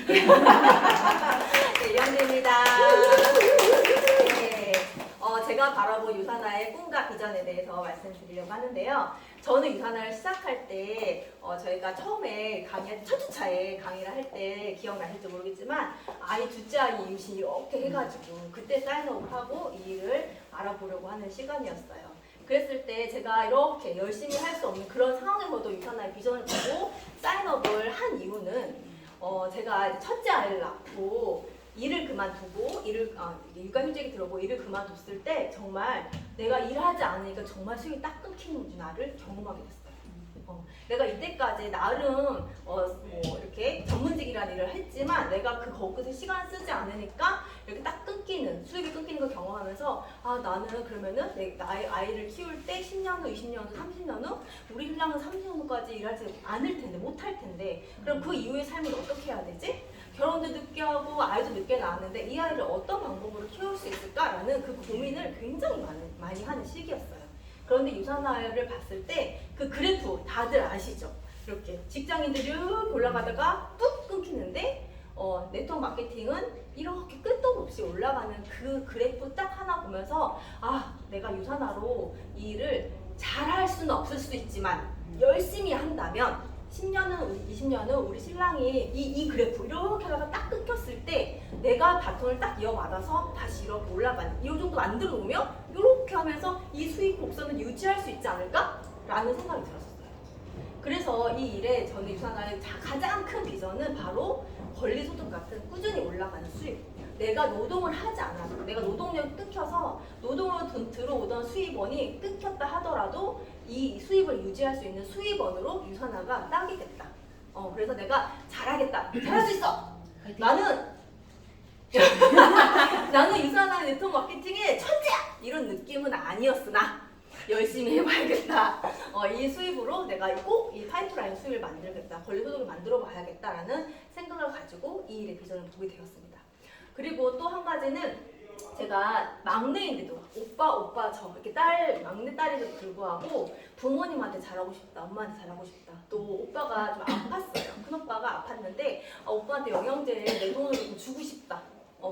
네, 이영재입니다. 네, 제가 바라본 유산화의 꿈과 비전에 대해서 말씀드리려고 하는데요. 저는 유산화를 시작할 때 저희가 처음에 첫 주차에 강의를 할 때 기억나실지 모르겠지만 아이 둘째 아이 임신 이렇게 해가지고 그때 사인업을 하고 이 일을 알아보려고 하는 시간이었어요. 그랬을 때 제가 이렇게 열심히 할 수 없는 그런 상황에서도 유산화의 비전을 보고 사인업을 한 이유는 제가 이제 첫째 아이를 낳고 일을 그만두고 육아휴직이 들어오고 일을 그만뒀을 때 정말 내가 일하지 않으니까 정말 수입이 딱 끊기는구나를 경험하게 됐어요. 내가 이때까지 나름 이렇게 전문직이라는 일을 했지만 내가 거기서 시간 쓰지 않으니까 이렇게 딱 수입이 끊기는 걸 경험하면서 나는 그러면은 나의 아이를 키울 때 10년 후, 20년 후, 30년 후 우리 신랑은 30년 후까지 일하지 않을 텐데 못할 텐데 그럼 그 이후의 삶을 어떻게 해야 되지? 결혼도 늦게 하고 아이도 늦게 낳았는데 이 아이를 어떤 방법으로 키울 수 있을까라는 그 고민을 굉장히 많이 하는 시기였어요. 그런데 유산화를 봤을 때 그 그래프 다들 아시죠? 이렇게 직장인들이 이렇게 올라가다가 뚝 끊기는데 네트워크 마케팅은 이렇게 끝도 없이 올라가는 그 그래프 딱 하나 보면서 내가 유산화로 이 일을 잘할 수는 없을 수도 있지만 열심히 한다면 10년 후, 20년 후 우리 신랑이 이 그래프 이렇게 하다가 딱 끊겼을 때 내가 바톤을 딱 이어받아서 다시 이렇게 올라가는 이 정도 만들어 놓으면 이렇게 하면서 이 수익 곡선을 유지할 수 있지 않을까? 라는 생각이 들었었어요. 그래서 이 일에 저는 유산화의 가장 큰 비전은 바로 권리소득 같은 꾸준히 올라가는 수입. 내가 노동을 하지 않아도 내가 노동력이 끊겨서 노동으로 들어오던 수입원이 끊겼다 하더라도 이 수입을 유지할 수 있는 수입원으로 유산화가 딱이겠다. 그래서 내가 잘하겠다. 잘할 수 있어. 나는 유산화 네트워크 마케팅의 천재야. 이런 느낌은 아니었으나 열심히 해봐야겠다. 이 수입으로 내가 꼭 이 파이프라인 수입을 만들겠다. 권리소득을 만들어 봐야겠다라는 생각을 가지고 이 일의 비전을 보게 되었습니다. 그리고 또 한 가지는 제가 막내인데도 오빠 이렇게 막내 딸에도 불구하고 부모님한테 잘하고 싶다, 엄마한테 잘하고 싶다. 또 오빠가 좀 아팠어요. 큰 오빠가 아팠는데 오빠한테 영양제를 내 돈으로 좀 주고 싶다.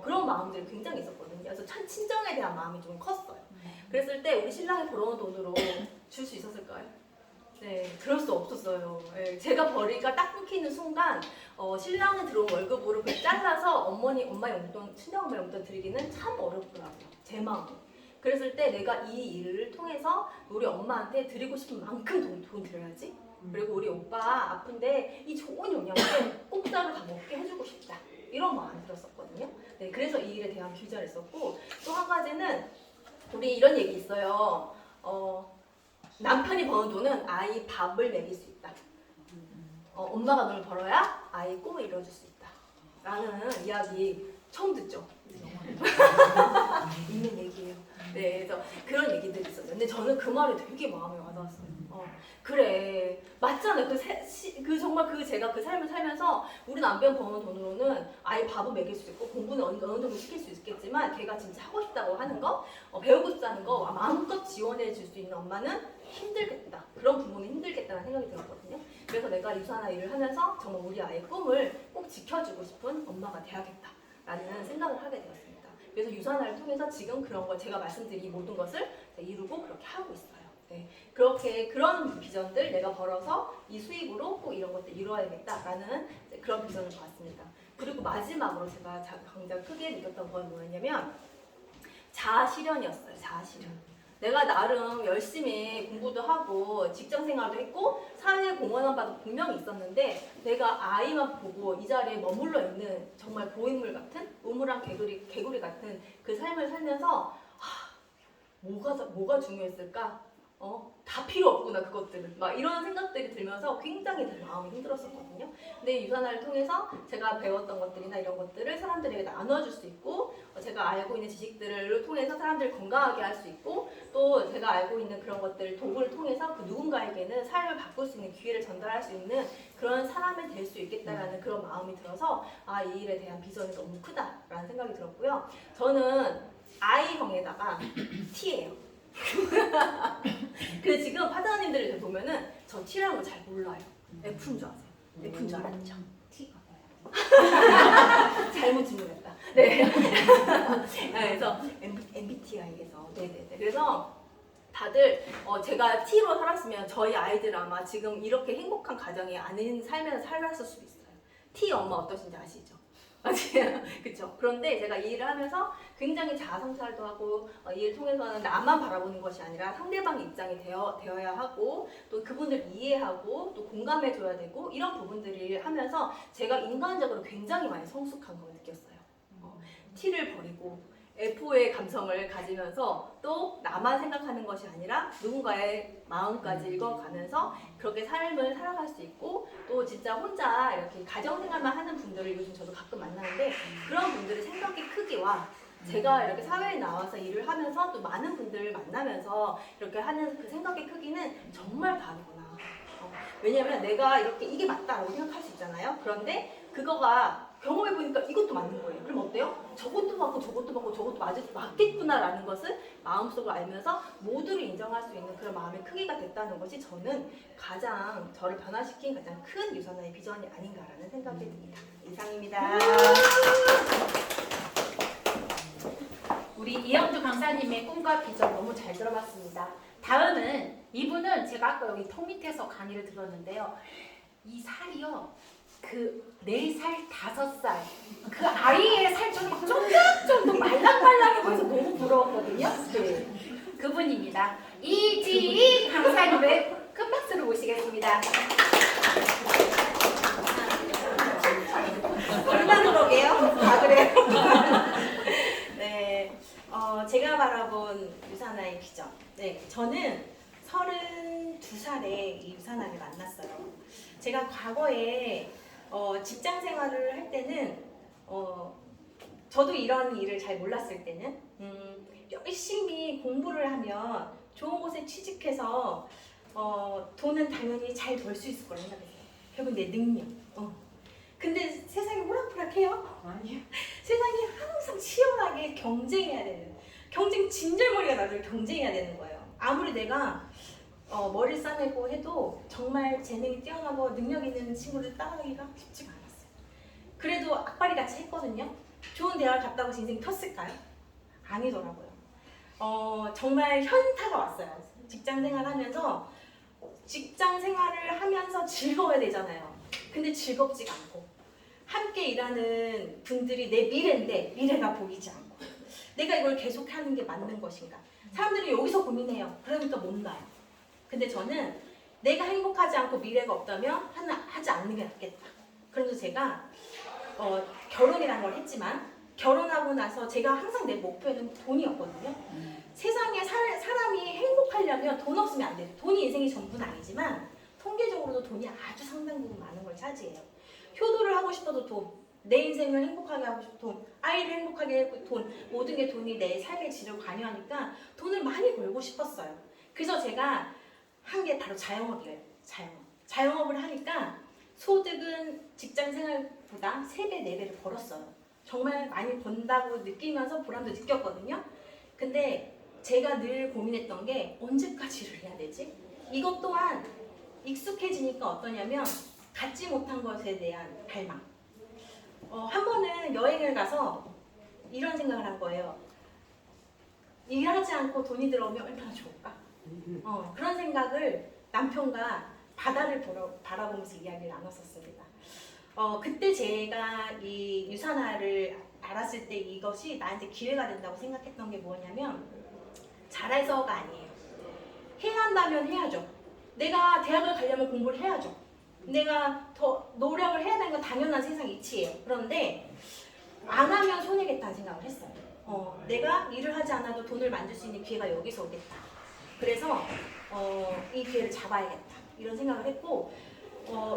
그런 마음들이 굉장히 있었거든요. 그래서 친정에 대한 마음이 좀 컸어요. 그랬을 때 우리 신랑이 벌어온 돈으로 줄 수 있었을까요? 네, 그럴 수 없었어요. 네, 제가 벌이가 딱 끊기는 순간 신랑이 들어온 월급으로 잘라서 엄마의 용돈, 친정엄마의 용돈 드리기는 참 어렵더라고요. 제 마음이. 그랬을 때 내가 이 일을 통해서 우리 엄마한테 드리고 싶은 만큼 돈 드려야지. 그리고 우리 오빠 아픈데 이 좋은 영양제 공짜로 다 먹게 해주고 싶다. 이런 마음이 들었었거든요. 네, 그래서 이 일에 대한 비전을 했었고 또 한 가지는 우리 이런 얘기 있어요. 남편이 버는 돈은 아이 밥을 먹일 수 있다. 엄마가 돈을 벌어야 아이 꿈을 이뤄줄 수 있다. 라는 이야기 처음 듣죠? 있는 얘기예요. 네, 그래서 그런 얘기들이 있었어요. 근데 저는 그 말이 되게 마음에 와닿았어요. 그래, 맞잖아요. 정말 제가 그 삶을 살면서 우리 남편 버는 돈으로는 아이 밥은 먹일 수 있고 공부는 어느 정도 시킬 수 있겠지만 걔가 진짜 하고 싶다고 하는 거, 배우고 싶다는 거 마음껏 지원해 줄 수 있는 엄마는 힘들겠다. 그런 부모는 힘들겠다는 생각이 들었거든요. 그래서 내가 유산화 일을 하면서 정말 우리 아이의 꿈을 꼭 지켜주고 싶은 엄마가 돼야겠다라는 생각을 하게 되었습니다. 그래서 유산화를 통해서 지금 그런 걸 제가 말씀드린 이 모든 것을 이루고 그렇게 하고 있어요. 네, 그런 비전들 내가 벌어서 이 수입으로 꼭 이런 것들 이루어야겠다라는 그런 비전을 보았습니다. 그리고 마지막으로 제가 굉장히 크게 느꼈던 건 뭐였냐면 자아실현이었어요. 자아실현. 내가 나름 열심히 공부도 하고 직장 생활도 했고 사회에 공헌한 바도 분명히 있었는데 내가 아이만 보고 이 자리에 머물러 있는 정말 고인물 같은 우물안 개구리 같은 그 삶을 살면서 뭐가 중요했을까? 다 필요 없구나 그것들은 막 이런 생각들이 들면서 굉장히 마음이 힘들었었거든요. 근데 유산화를 통해서 제가 배웠던 것들이나 이런 것들을 사람들에게 나눠줄 수 있고 제가 알고 있는 지식들을 통해서 사람들을 건강하게 할 수 있고 또 제가 알고 있는 그런 것들 도구를 통해서 그 누군가에게는 삶을 바꿀 수 있는 기회를 전달할 수 있는 그런 사람이 될 수 있겠다라는 그런 마음이 들어서 이 일에 대한 비전이 너무 크다라는 생각이 들었고요. 저는 I형에다가 T예요. 그래서 지금 파트너님들을 보면은 저 T라는 거 잘 몰라요. F인 줄 아세요? F인 줄 알았죠? T가 뭐예요? 잘못 질문했다. 네. 그래서 MBTI에서 네네네. 그래서 다들 제가 T로 살았으면 저희 아이들 아마 지금 이렇게 행복한 가정에 아는 살면서 살았을 수도 있어요. T 엄마 어떠신지 아시죠? 맞아요. 그쵸. 그런데 제가 이 일을 하면서 굉장히 자아성찰도 하고 이 일을 통해서는 나만 바라보는 것이 아니라 상대방의 입장이 되어야 하고 또 그분들 이해하고 또 공감해줘야 되고 이런 부분들을 하면서 제가 인간적으로 굉장히 많이 성숙한 걸 느꼈어요. T를 버리고 F의 감성을 가지면서 또 나만 생각하는 것이 아니라 누군가의 마음까지 읽어가면서 그렇게 삶을 살아갈 수 있고 또 진짜 혼자 이렇게 가정생활만 하는 분들을 요즘 저도 가끔 만나는데 그런 분들의 생각의 크기와 제가 이렇게 사회에 나와서 일을 하면서 또 많은 분들을 만나면서 이렇게 하는 그 생각의 크기는 정말 다르구나. 왜냐면 내가 이렇게 이게 맞다라고 생각할 수 있잖아요. 그런데 그거가 경험해보니까 이것도 맞는 거예요. 그럼 어때요? 저것도 맞고 저것도 맞고 저것도 맞겠구나라는 것을 마음속으로 알면서 모두를 인정할 수 있는 그런 마음의 크기가 됐다는 것이 저는 가장 저를 변화시킨 가장 큰 유산화의 비전이 아닌가라는 생각이 듭니다. 이상입니다. 우리 이영주 강사님의 꿈과 비전 너무 잘 들어봤습니다. 다음은 이분은 제가 아까 여기 턱 밑에서 강의를 들었는데요. 이 살이요. 그 4살, 5살 그 아이의 살처럼 쫀득쫀득 말랑말랑해 보여서 너무 부러웠거든요. 네. 그분입니다. 이지희 강사님의 큰 박수로 모시겠습니다. 얼마나 그러게요? 다 그래요. 네, 제가 바라본 유산화의 비전. 네, 저는 32살에 이 유산화를 만났어요. 제가 과거에 직장 생활을 할 때는 저도 이런 일을 잘 몰랐을 때는 열심히 공부를 하면 좋은 곳에 취직해서 돈은 당연히 잘 벌 수 있을 거라 생각했어요. 결국 내 능력. 근데 세상이 호락호락해요? 아니요. 세상이 항상 치열하게 경쟁해야 되는, 경쟁 진절머리가 나도록 경쟁해야 되는 거예요. 아무리 내가 머리를 싸매고 해도 정말 재능이 뛰어나고 능력 있는 친구를 따라가기가 쉽지가 않았어요. 그래도 악바리 같이 했거든요. 좋은 대학을 갔다고 인생이 텄을까요? 아니더라고요. 정말 현타가 왔어요. 직장 생활하면서 직장 생활을 하면서 즐거워야 되잖아요. 근데 즐겁지가 않고 함께 일하는 분들이 내 미래인데 미래가 보이지 않고 내가 이걸 계속하는 게 맞는 것인가? 사람들이 여기서 고민해요. 그러니까 못 가요. 근데 저는 내가 행복하지 않고 미래가 없다면 하지 않는 게 낫겠다. 그래서 제가 결혼이라는 걸 했지만 결혼하고 나서 제가 항상 내 목표에는 돈이었거든요. 세상에 사람이 행복하려면 돈 없으면 안 돼요. 돈이 인생의 전부는 아니지만 통계적으로도 돈이 아주 상당 부분 많은 걸 차지해요. 효도를 하고 싶어도 돈, 내 인생을 행복하게 하고 싶어도 돈, 아이를 행복하게 하고 돈, 모든 게 돈이 내 삶의 질을 관여하니까 돈을 많이 벌고 싶었어요. 그래서 제가 한 게 바로 자영업이에요. 자영업을 하니까 소득은 직장 생활보다 3배, 4배를 벌었어요. 정말 많이 번다고 느끼면서 보람도 느꼈거든요. 근데 제가 늘 고민했던 게 언제까지 일을 해야 되지? 이것 또한 익숙해지니까 어떠냐면 갖지 못한 것에 대한 갈망. 한 번은 여행을 가서 이런 생각을 한 거예요. 일하지 않고 돈이 들어오면 얼마나 좋을까? 그런 생각을 남편과 바다를 바라보면서 이야기를 나눴었습니다. 그때 제가 이 유산화를 알았을 때 이것이 나한테 기회가 된다고 생각했던 게 뭐냐면 잘해서가 아니에요. 해야 한다면 해야죠. 내가 대학을 가려면 공부를 해야죠. 내가 더 노력을 해야 되는 건 당연한 세상 이치예요. 그런데 안 하면 손해겠다는 생각을 했어요. 내가 일을 하지 않아도 돈을 만들 수 있는 기회가 여기서 오겠다. 그래서 이 기회를 잡아야겠다. 이런 생각을 했고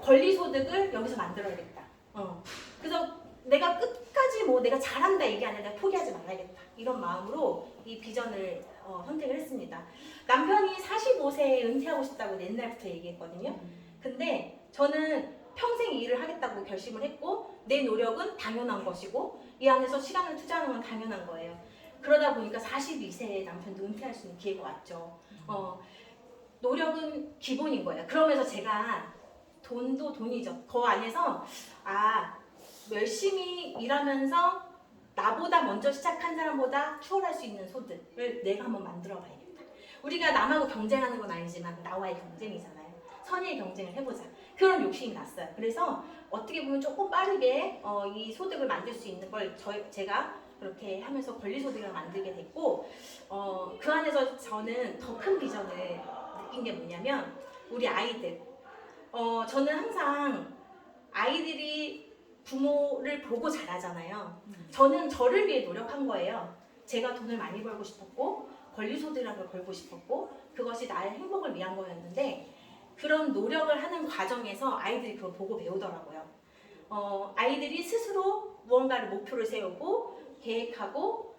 권리소득을 여기서 만들어야겠다. 그래서 내가 끝까지 내가 잘한다 이게 아니라 내가 포기하지 말아야겠다. 이런 마음으로 이 비전을 선택을 했습니다. 남편이 45세에 은퇴하고 싶다고 옛날부터 얘기했거든요. 근데 저는 평생 일을 하겠다고 결심을 했고 내 노력은 당연한 것이고 이 안에서 시간을 투자하는 건 당연한 거예요. 그러다 보니까 42세에 남편도 은퇴할 수 있는 기회가 왔죠. 노력은 기본인 거예요. 그러면서 제가 돈도 돈이죠. 그 안에서 열심히 일하면서 나보다 먼저 시작한 사람보다 추월할 수 있는 소득을 내가 한번 만들어 봐야겠다. 우리가 남하고 경쟁하는 건 아니지만 나와의 경쟁이잖아요. 선의의 경쟁을 해보자. 그런 욕심이 났어요. 그래서 어떻게 보면 조금 빠르게 이 소득을 만들 수 있는 걸 제가 그렇게 하면서 권리소득을 만들게 됐고, 그 안에서 저는 더 큰 비전을 느낀 게 뭐냐면 우리 아이들. 저는 항상 아이들이 부모를 보고 자라잖아요. 저는 저를 위해 노력한 거예요. 제가 돈을 많이 벌고 싶었고 권리소득이라는 걸 벌고 싶었고 그것이 나의 행복을 위한 거였는데 그런 노력을 하는 과정에서 아이들이 그걸 보고 배우더라고요. 아이들이 스스로 무언가를 목표를 세우고 계획하고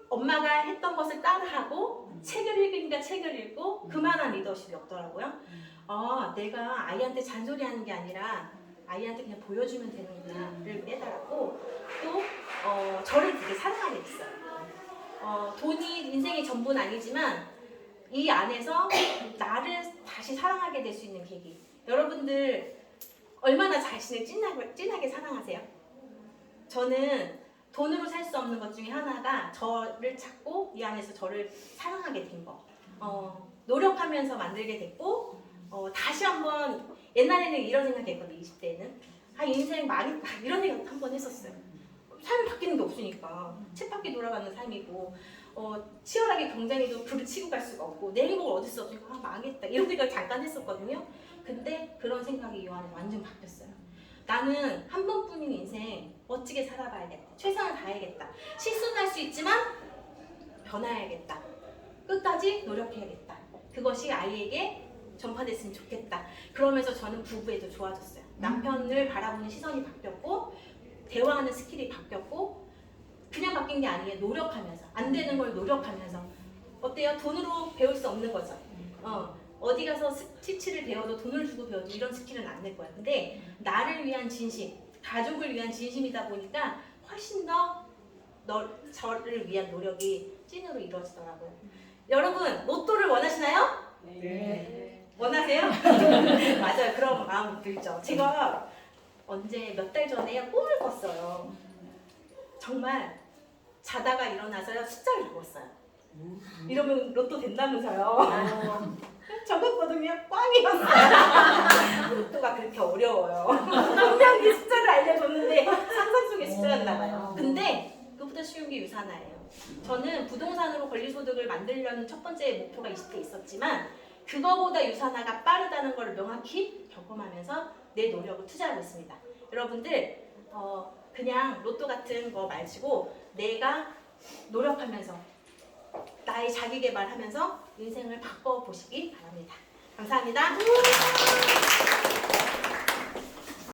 엄마가 했던 것을 따라하고 책을 읽으니까 책을 읽고 그만한 리더십이 없더라고요. 내가 아이한테 잔소리하는 게 아니라 아이한테 그냥 보여주면 되는구나를 깨달았고 또 저를 되게 사랑하게 됐어요. 돈이 인생의 전부는 아니지만 이 안에서 나를 다시 사랑하게 될 수 있는 계기. 여러분들 얼마나 자신을 진하게 사랑하세요? 저는 돈으로 살 수 없는 것 중에 하나가 저를 찾고 이 안에서 저를 사랑하게 된 거. 노력하면서 만들게 됐고 다시 한번 옛날에는 이런 생각했거든요. 20대에는 인생 망했다 이런 생각 한번 했었어요. 삶이 바뀌는 게 없으니까 쳇바퀴 돌아가는 삶이고 치열하게 경쟁해도 불을 치고 갈 수가 없고 내 행복을 얻을 수 없으니까 망했다 이런 생각 잠깐 했었거든요. 근데 그런 생각이 이 안에 완전 바뀌었어요. 나는 한 번뿐인 인생 멋지게 살아봐야겠다. 최선을 다해야겠다. 실수는 할 수 있지만 변화해야겠다. 끝까지 노력해야겠다. 그것이 아이에게 전파됐으면 좋겠다. 그러면서 저는 부부에도 좋아졌어요. 남편을 바라보는 시선이 바뀌었고 대화하는 스킬이 바뀌었고 그냥 바뀐 게 아니에요. 노력하면서 안 되는 걸 노력하면서 어때요? 돈으로 배울 수 없는 거죠. 어디 가서 스티치를 배워도 돈을 주고 배워도 이런 스킬은 안 될 거야. 근데 나를 위한 진심, 가족을 위한 진심이다 보니까 훨씬 더 저를 위한 노력이 찐으로 이루어지더라고요. 여러분 로또를 원하시나요? 네. 원하세요? 맞아요. 그런 마음 들죠. 제가 언제 몇 달 전에 꿈을 꿨어요. 정말 자다가 일어나서요 숫자를 적었어요. 이러면 로또 된다면서요. 적었거든요. 꽝이었어요. 로또가 그렇게 어려워요. 분명히 숫자를 알려줬는데 상상 속의 숫자였나 봐요. 근데 그보다 쉬운 게 유산화예요. 저는 부동산으로 권리소득을 만들려는 첫 번째 목표가 20대에 있었지만 그거보다 유산화가 빠르다는 걸 명확히 경험하면서 내 노력을 투자하고 있습니다. 여러분들 그냥 로또 같은 거 말고 내가 노력하면서 나의 자기 개발하면서 인생을 바꿔보시기 바랍니다. 감사합니다.